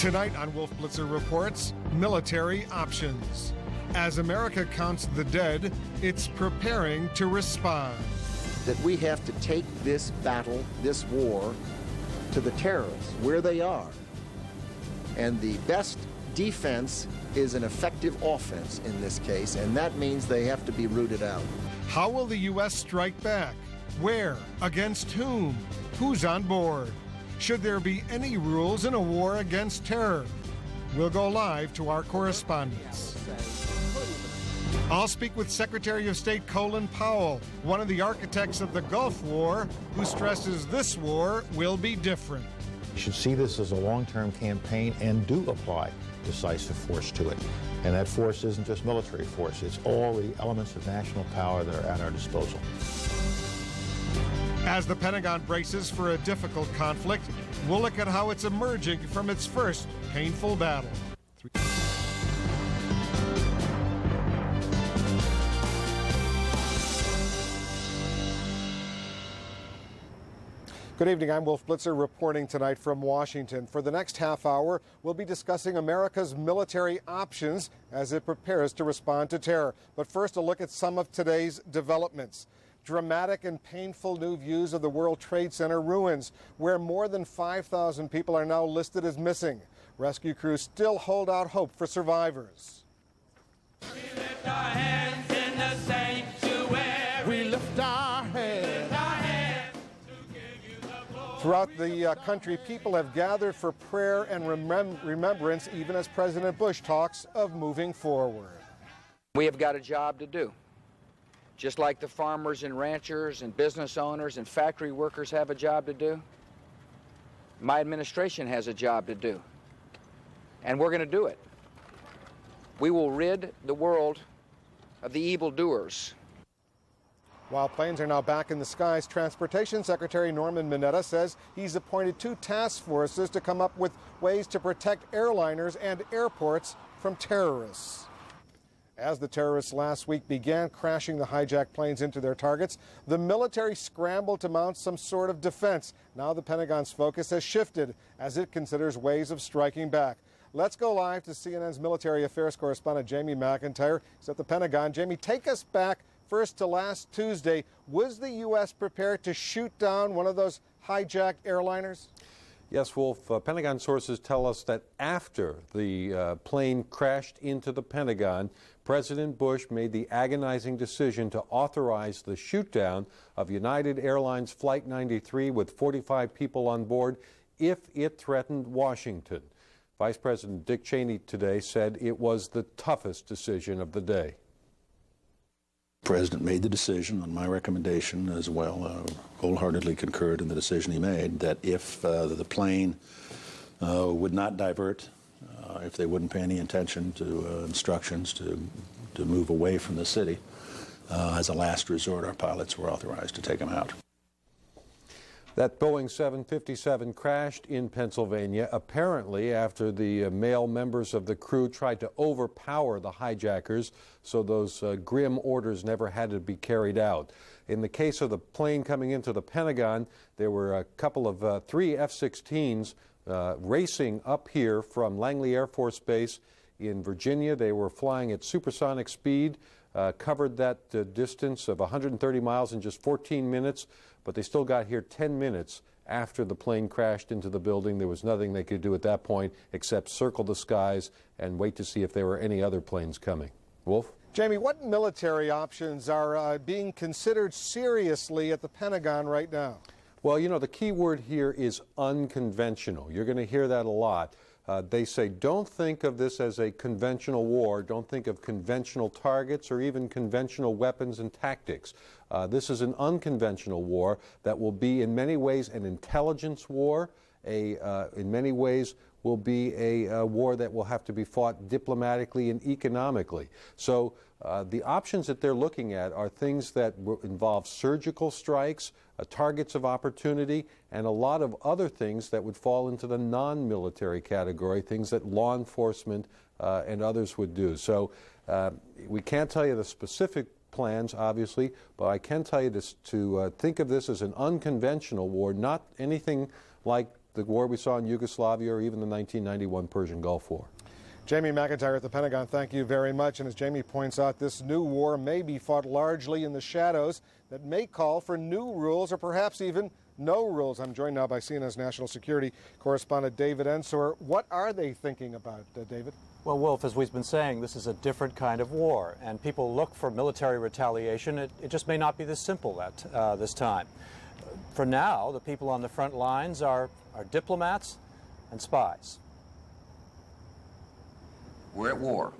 Tonight on Wolf Blitzer Reports, military options. As America counts the dead, it's preparing to respond. That we have to take this battle, this war, to the terrorists, where they are. And the best defense is an effective offense in this case, and that means they have to be rooted out. How will the U.S. strike back? Where? Against whom? Who's on board? Should there be any rules in a war against terror? We'll go live to our correspondents. I'll speak with Secretary of State Colin Powell, one of the architects of the Gulf War, who stresses this war will be different. You should see this as a long-term campaign and do apply decisive force to it. And that force isn't just military force, it's all the elements of national power that are at our disposal. As the Pentagon braces for a difficult conflict, we'll look at how it's emerging from its first painful battle. Good evening, I'm Wolf Blitzer reporting tonight from Washington. For the next half hour, we'll be discussing America's military options as it prepares to respond to terror. But first, a look at some of today's developments. Dramatic and painful new views of the World Trade Center ruins, where more than 5,000 people are now listed as missing. Rescue crews still hold out hope for survivors. We lift our hands in the sanctuary. We lift our hands. Throughout the country, people have gathered for prayer and remembrance, even as President Bush talks of moving forward. We have got a job to do. Just like the farmers and ranchers and business owners and factory workers have a job to do, my administration has a job to do. And we're going to do it. We will rid the world of the evildoers. While planes are now back in the skies, Transportation Secretary Norman Mineta says he's appointed 2 task forces to come up with ways to protect airliners and airports from terrorists. As the terrorists last week began crashing the hijacked planes into their targets, the military scrambled to mount some sort of defense. Now the Pentagon's focus has shifted as it considers ways of striking back. Let's go live to CNN's military affairs correspondent Jamie McIntyre. He's at the Pentagon. Jamie, take us back first to last Tuesday. Was the U.S. prepared to shoot down one of those hijacked airliners? Yes, Wolf. Pentagon sources tell us that after the plane crashed into the Pentagon, President Bush made the agonizing decision to authorize the shoot-down of United Airlines Flight 93 with 45 people on board if it threatened Washington. Vice President Dick Cheney today said it was the toughest decision of the day. The President made the decision on my recommendation as well, wholeheartedly concurred in the decision he made, that if the plane would not divert, if they wouldn't pay any attention to instructions to move away from the city, as a last resort, our pilots were authorized to take them out. That Boeing 757 crashed in Pennsylvania, apparently after the male members of the crew tried to overpower the hijackers, so those grim orders never had to be carried out. In the case of the plane coming into the Pentagon, there were a couple of 3 F-16s racing up here from Langley Air Force Base in Virginia. They were flying at supersonic speed, covered that distance of 130 miles in just 14 minutes. But they still got here 10 minutes after the plane crashed into the building. There was nothing they could do at that point except circle the skies and wait to see if there were any other planes coming. Wolf? Jamie, what military options are being considered seriously at the Pentagon right now? Well, you know, the key word here is unconventional. You're going to hear that a lot. They say don't think of this as a conventional war. Don't think of conventional targets or even conventional weapons and tactics. This is an unconventional war that will be in many ways an intelligence war, in many ways will be a war that will have to be fought diplomatically and economically. So the options that they're looking at are things that involve surgical strikes, targets of opportunity, and a lot of other things that would fall into the non-military category, things that law enforcement and others would do. So we can't tell you the specific plans, obviously, but I can tell you this, to think of this as an unconventional war, not anything like the war we saw in Yugoslavia or even the 1991 Persian Gulf War. Jamie McIntyre at the Pentagon, thank you very much. And as Jamie points out, this new war may be fought largely in the shadows that may call for new rules or perhaps even no rules. I'm joined now by CNN's national security correspondent David Ensor. What are they thinking about, David? Well, Wolf, as we've been saying, this is a different kind of war, and people look for military retaliation. It just may not be this simple this time. For now, the people on the front lines are diplomats and spies. We're at war.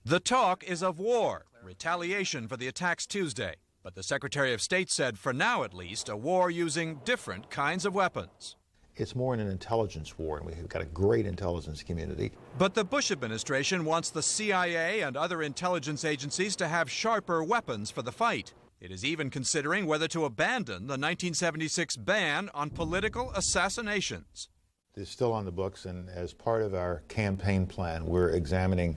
The talk is of war, retaliation for the attacks Tuesday. But the Secretary of State said, for now at least, a war using different kinds of weapons. It's more in an intelligence war, and we've got a great intelligence community. But the Bush administration wants the CIA and other intelligence agencies to have sharper weapons for the fight. It is even considering whether to abandon the 1976 ban on political assassinations. It's still on the books, and as part of our campaign plan, we're examining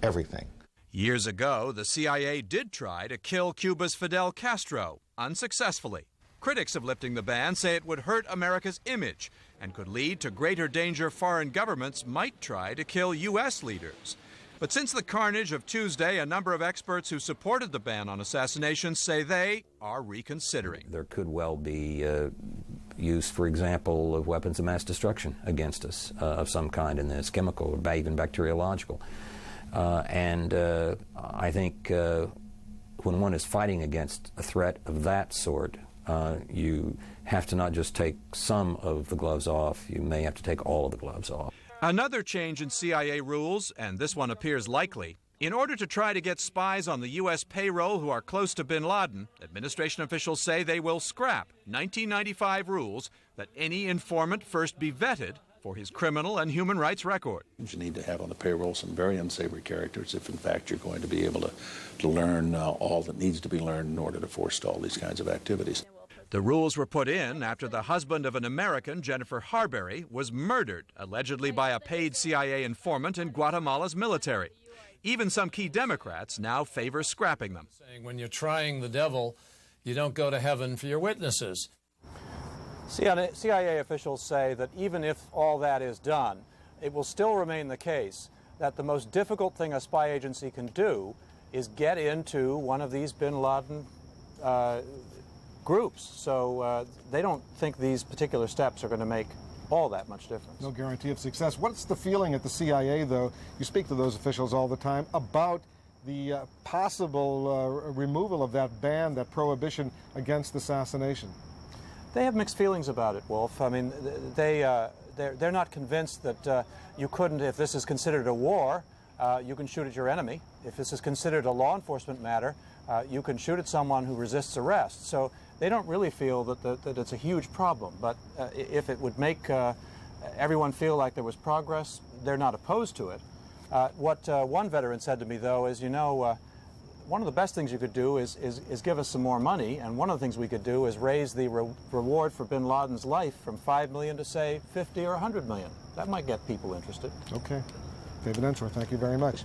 everything. Years ago, the CIA did try to kill Cuba's Fidel Castro, unsuccessfully. Critics of lifting the ban say it would hurt America's image and could lead to greater danger foreign governments might try to kill U.S. leaders. But since the carnage of Tuesday, a number of experts who supported the ban on assassinations say they are reconsidering. There could well be use, for example, of weapons of mass destruction against us of some kind, in this chemical or even bacteriological. I think when one is fighting against a threat of that sort, you have to not just take some of the gloves off, you may have to take all of the gloves off. Another change in CIA rules, and this one appears likely, in order to try to get spies on the U.S. payroll who are close to bin Laden, administration officials say they will scrap 1995 rules that any informant first be vetted for his criminal and human rights record. You need to have on the payroll some very unsavory characters if, in fact, you're going to be able to learn all that needs to be learned in order to forestall these kinds of activities. The rules were put in after the husband of an American, Jennifer Harberry, was murdered, allegedly by a paid CIA informant in Guatemala's military. Even some key Democrats now favor scrapping them. When you're trying the devil, you don't go to heaven for your witnesses. CIA officials say that even if all that is done, it will still remain the case that the most difficult thing a spy agency can do is get into one of these bin Laden groups. So they don't think these particular steps are going to make all that much difference. No guarantee of success. What's the feeling at the CIA, though? You speak to those officials all the time about the possible removal of that ban, that prohibition against assassination. They have mixed feelings about it, Wolf. I mean, they're not convinced that you couldn't, if this is considered a war, you can shoot at your enemy. If this is considered a law enforcement matter, you can shoot at someone who resists arrest. So they don't really feel that it's a huge problem. But if it would make everyone feel like there was progress, they're not opposed to it. What one veteran said to me, though, is, you know, one of the best things you could do is give us some more money, and one of the things we could do is raise the reward for bin Laden's life from $5 million to, say, $50 or $100 million. That might get people interested. Okay. David Ensor, thank you very much.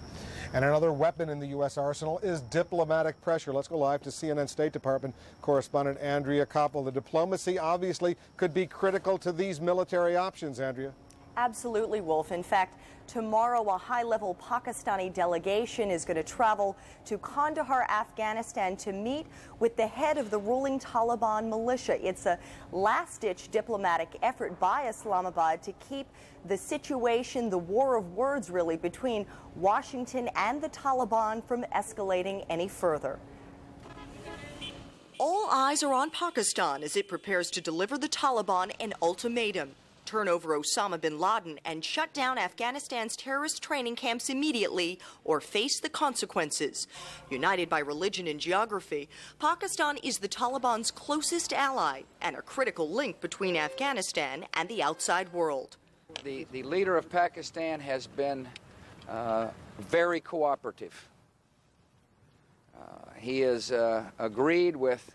And another weapon in the U.S. arsenal is diplomatic pressure. Let's go live to CNN State Department correspondent Andrea Koppel. The diplomacy obviously could be critical to these military options, Andrea. Absolutely, Wolf. In fact, tomorrow a high-level Pakistani delegation is going to travel to Kandahar, Afghanistan to meet with the head of the ruling Taliban militia. It's a last-ditch diplomatic effort by Islamabad to keep the situation, the war of words really, between Washington and the Taliban from escalating any further. All eyes are on Pakistan as it prepares to deliver the Taliban an ultimatum. Turn over Osama bin Laden and shut down Afghanistan's terrorist training camps immediately or face the consequences. United by religion and geography, Pakistan is the Taliban's closest ally and a critical link between Afghanistan and the outside world. The leader of Pakistan has been very cooperative. He has agreed with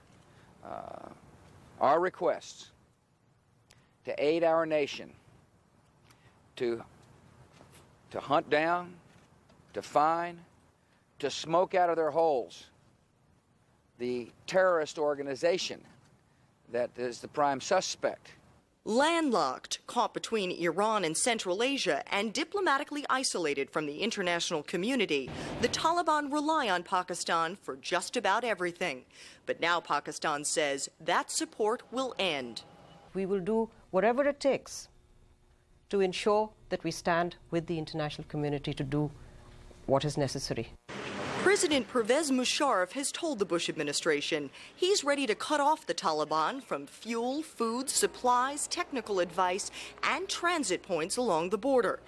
our requests to aid our nation to hunt down, to find, to smoke out of their holes the terrorist organization that is the prime suspect Landlocked, caught between Iran and Central Asia, and diplomatically isolated from the international community, the Taliban rely on Pakistan for just about everything. But now Pakistan says that support will end. We will do whatever it takes to ensure that we stand with the international community to do what is necessary. President Pervez Musharraf has told the Bush administration he's ready to cut off the Taliban from fuel, food, supplies, technical advice, and transit points along the border.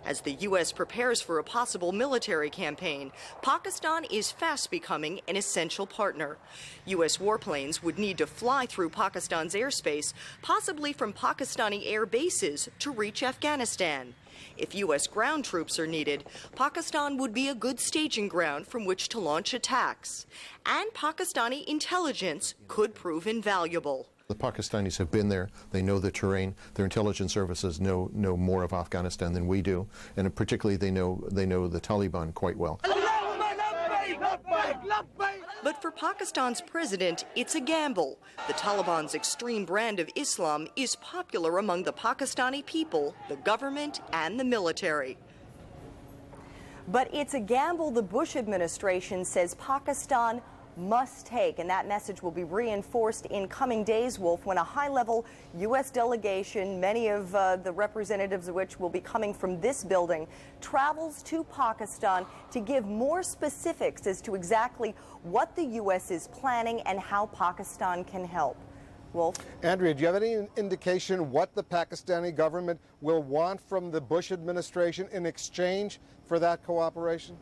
As the U.S. prepares for a possible military campaign, Pakistan is fast becoming an essential partner. U.S. warplanes would need to fly through Pakistan's airspace, possibly from Pakistani air bases, to reach Afghanistan. If U.S. ground troops are needed, Pakistan would be a good staging ground from which to launch attacks. And Pakistani intelligence could prove invaluable. The Pakistanis have been there. They know the terrain. Their intelligence services know more of Afghanistan than we do, and particularly they know the Taliban quite well. But for Pakistan's president, it's a gamble. The Taliban's extreme brand of Islam is popular among the Pakistani people, the government, and the military. But it's a gamble the Bush administration says Pakistan must take, and that message will be reinforced in coming days, Wolf, when a high-level U.S. delegation, many of the representatives of which will be coming from this building, travels to Pakistan to give more specifics as to exactly what the U.S. is planning and how Pakistan can help. Wolf? Andrea, do you have any indication what the Pakistani government will want from the Bush administration in exchange for that cooperation?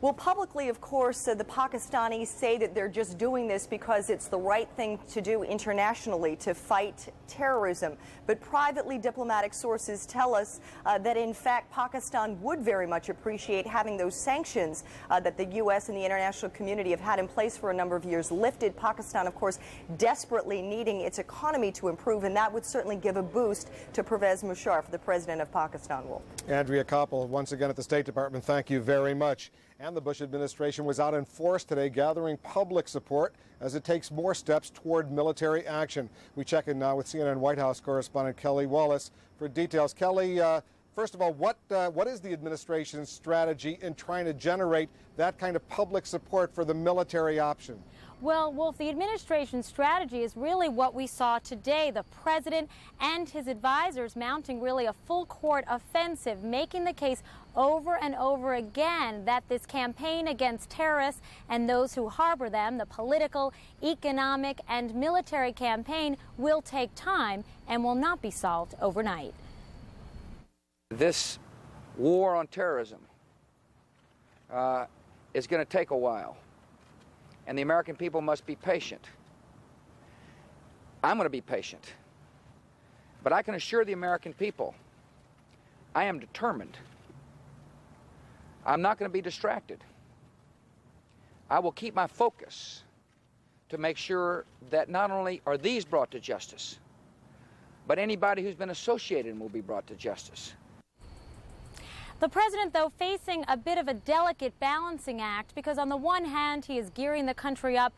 Well, publicly, of course, the Pakistanis say that they're just doing this because it's the right thing to do internationally to fight terrorism. But privately, diplomatic sources tell us that, in fact, Pakistan would very much appreciate having those sanctions that the U.S. and the international community have had in place for a number of years lifted. Pakistan, of course, desperately needing its economy to improve, and that would certainly give a boost to Pervez Musharraf, the president of Pakistan. Wolf. Andrea Koppel, once again at the State Department, thank you very much. And the Bush administration was out in force today gathering public support as it takes more steps toward military action. We check in now with CNN White House correspondent Kelly Wallace for details. Kelly, first of all, what is the administration's strategy in trying to generate that kind of public support for the military option? Well, Wolf, the administration's strategy is really what we saw today. The president and his advisors mounting really a full-court offensive, making the case over and over again that this campaign against terrorists and those who harbor them, the political, economic, and military campaign, will take time and will not be solved overnight. This war on terrorism is going to take a while. And the American people must be patient. I'm going to be patient. But I can assure the American people, I am determined. I'm not going to be distracted. I will keep my focus to make sure that not only are these brought to justice, but anybody who's been associated will be brought to justice. The president, though, facing a bit of a delicate balancing act because on the one hand, he is gearing the country up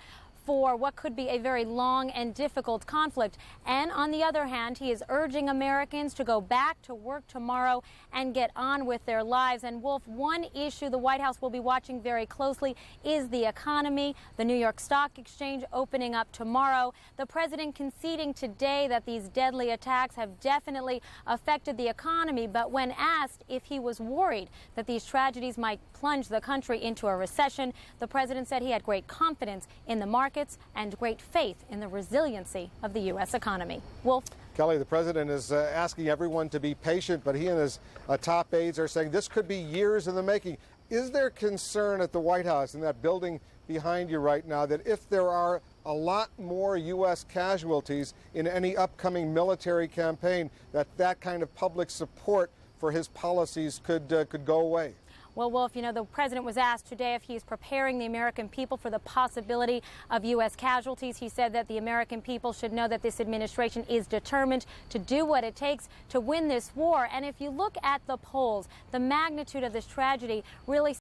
for what could be a very long and difficult conflict. And on the other hand, he is urging Americans to go back to work tomorrow and get on with their lives. And Wolf, one issue the White House will be watching very closely is the economy. The New York Stock Exchange opening up tomorrow. The president conceding today that these deadly attacks have definitely affected the economy. But when asked if he was worried that these tragedies might plunge the country into a recession, the president said he had great confidence in the market and great faith in the resiliency of the U.S. economy. Wolf? Kelly, the president is asking everyone to be patient, but he and his top aides are saying this could be years in the making. Is there concern at the White House in that building behind you right now that if there are a lot more U.S. casualties in any upcoming military campaign, that kind of public support for his policies could go away? Well, Wolf, you know, the president was asked today if he's preparing the American people for the possibility of U.S. casualties. He said that the American people should know that this administration is determined to do what it takes to win this war. And if you look at the polls, the magnitude of this tragedy really